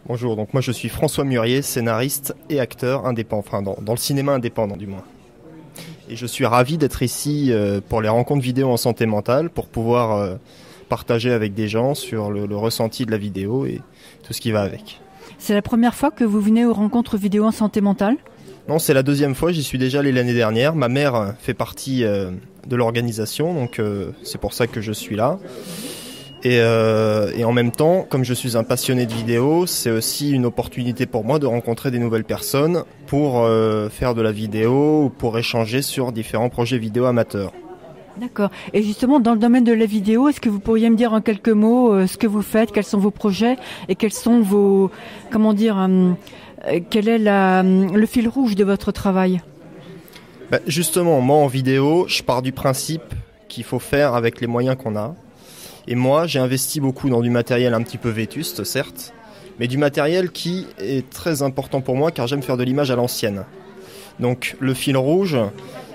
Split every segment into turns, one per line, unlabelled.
Bonjour, donc moi je suis François Murier, scénariste et acteur indépendant, enfin dans le cinéma indépendant du moins. Et je suis ravi d'être ici pour les rencontres vidéo en santé mentale, pour pouvoir partager avec des gens sur le ressenti de la vidéo et tout ce qui va avec.
C'est la première fois que vous venez aux rencontres vidéo en santé mentale ?
Non, c'est la deuxième fois, j'y suis déjà allé l'année dernière. Ma mère fait partie de l'organisation, donc c'est pour ça que je suis là. Et en même temps, comme je suis un passionné de vidéo, c'est aussi une opportunité pour moi de rencontrer des nouvelles personnes pour faire de la vidéo ou pour échanger sur différents projets vidéo amateurs.
D'accord. Et justement, dans le domaine de la vidéo, est-ce que vous pourriez me dire en quelques mots ce que vous faites, quels sont vos projets et quels sont vos, quel est le fil rouge de votre travail ?
Justement, moi en vidéo, je pars du principe qu'il faut faire avec les moyens qu'on a. Et moi, j'ai investi beaucoup dans du matériel un petit peu vétuste, certes, mais du matériel qui est très important pour moi car j'aime faire de l'image à l'ancienne. Donc le fil rouge,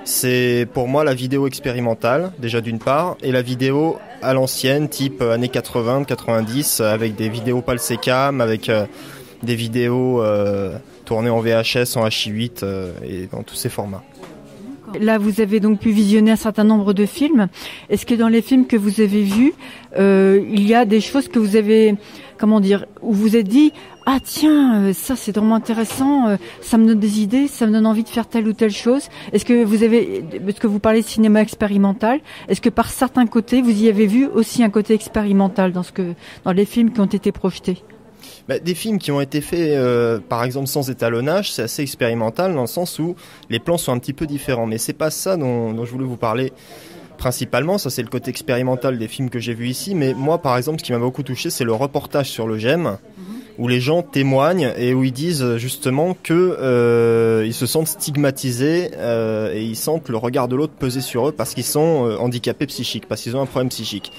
c'est pour moi la vidéo expérimentale, déjà d'une part, et la vidéo à l'ancienne, type années 80, 90, avec des vidéos Palsecam, avec des vidéos tournées en VHS, en H8 et dans tous ces formats.
Là, vous avez donc pu visionner un certain nombre de films. Est-ce que dans les films que vous avez vus, il y a des choses que vous avez, où vous êtes dit, ah tiens, ça c'est vraiment intéressant, ça me donne des idées, ça me donne envie de faire telle ou telle chose. Est-ce que vous parlez de cinéma expérimental, est-ce que par certains côtés, vous y avez vu aussi un côté expérimental dans les films qui ont été projetés ?
Des films qui ont été faits, par exemple, sans étalonnage, c'est assez expérimental dans le sens où les plans sont un petit peu différents. Mais c'est pas ça dont je voulais vous parler principalement. Ça, c'est le côté expérimental des films que j'ai vus ici. Mais moi, par exemple, ce qui m'a beaucoup touché, c'est le reportage sur le GEM, où les gens témoignent et où ils disent justement que ils se sentent stigmatisés et ils sentent le regard de l'autre peser sur eux parce qu'ils sont handicapés psychiques, parce qu'ils ont un problème psychique.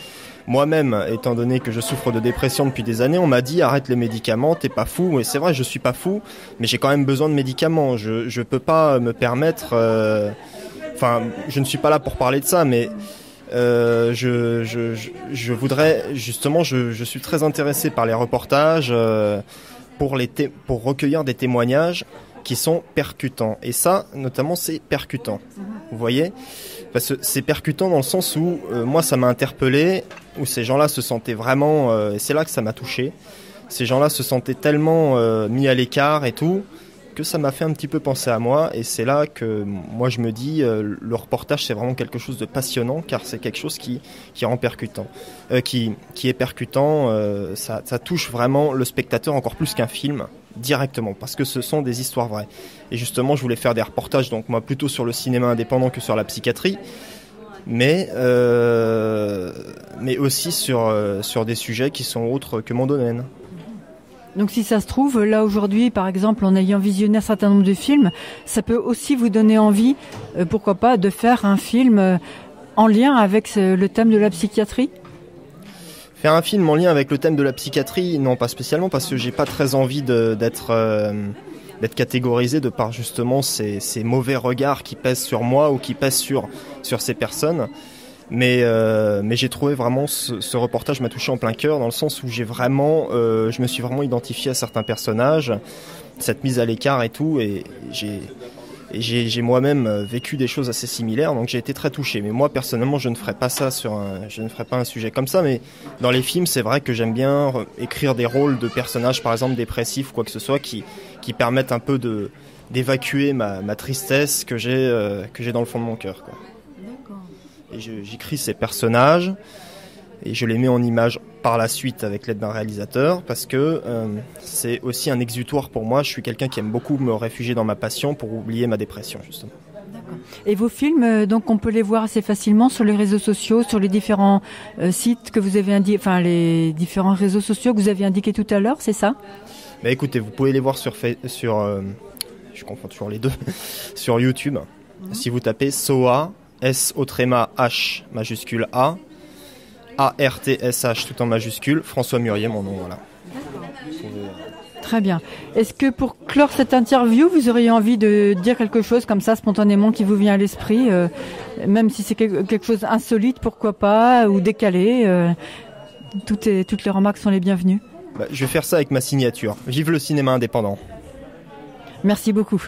Moi-même, étant donné que je souffre de dépression depuis des années, on m'a dit arrête les médicaments, t'es pas fou. Et c'est vrai, je suis pas fou, mais j'ai quand même besoin de médicaments. Je peux pas me permettre. Je ne suis pas là pour parler de ça, mais je voudrais justement. Je suis très intéressé par les reportages pour recueillir des témoignages qui sont percutants. Et ça, notamment, c'est percutant. Vous voyez ? Parce que c'est percutant dans le sens où moi ça m'a interpellé, où ces gens-là se sentaient vraiment, et c'est là que ça m'a touché, ces gens-là se sentaient tellement mis à l'écart et tout, que ça m'a fait un petit peu penser à moi, et c'est là que moi je me dis, le reportage c'est vraiment quelque chose de passionnant, car c'est quelque chose qui rend percutant, qui est percutant, ça touche vraiment le spectateur encore plus qu'un film, directement, parce que ce sont des histoires vraies. Et justement, je voulais faire des reportages, donc moi plutôt sur le cinéma indépendant que sur la psychiatrie, mais aussi sur des sujets qui sont autres que mon domaine.
Donc si ça se trouve, là aujourd'hui, par exemple, en ayant visionné un certain nombre de films, ça peut aussi vous donner envie, pourquoi pas, de faire un film en lien avec le thème de la psychiatrie ?
Faire un film en lien avec le thème de la psychiatrie, non pas spécialement, parce que j'ai pas très envie d'être catégorisé de par justement ces mauvais regards qui pèsent sur moi ou qui pèsent sur ces personnes. Mais j'ai trouvé vraiment ce reportage m'a touché en plein cœur dans le sens où je me suis vraiment identifié à certains personnages, cette mise à l'écart et tout, et j'ai moi-même vécu des choses assez similaires, donc j'ai été très touché. Mais moi, personnellement, je ne ferais pas ça je ne ferais pas un sujet comme ça. Mais dans les films, c'est vrai que j'aime bien écrire des rôles de personnages, par exemple dépressifs ou quoi que ce soit, qui permettent un peu d'évacuer ma tristesse que j'ai dans le fond de mon cœur, quoi.
D'accord.
Et j'écris ces personnages et je les mets en image par la suite avec l'aide d'un réalisateur parce que c'est aussi un exutoire pour moi. Je suis quelqu'un qui aime beaucoup me réfugier dans ma passion pour oublier ma dépression, justement.
D'accord. Et vos films, donc on peut les voir assez facilement sur les réseaux sociaux, sur les différents sites que vous avez indiqués, les différents réseaux sociaux que vous avez indiqués tout à l'heure, c'est ça ?
Écoutez, vous pouvez les voir sur je confonds toujours les deux, sur YouTube. Si vous tapez SOA, S-O-H majuscule A, A-R-T-S-H tout en majuscule, François Murier, mon nom, voilà.
Très bien. Est-ce que pour clore cette interview, vous auriez envie de dire quelque chose comme ça, spontanément, qui vous vient à l'esprit, même si c'est quelque chose d'insolite, pourquoi pas, ou décalé, toutes les remarques sont les bienvenues.
Je vais faire ça avec ma signature. Vive le cinéma indépendant.
Merci beaucoup.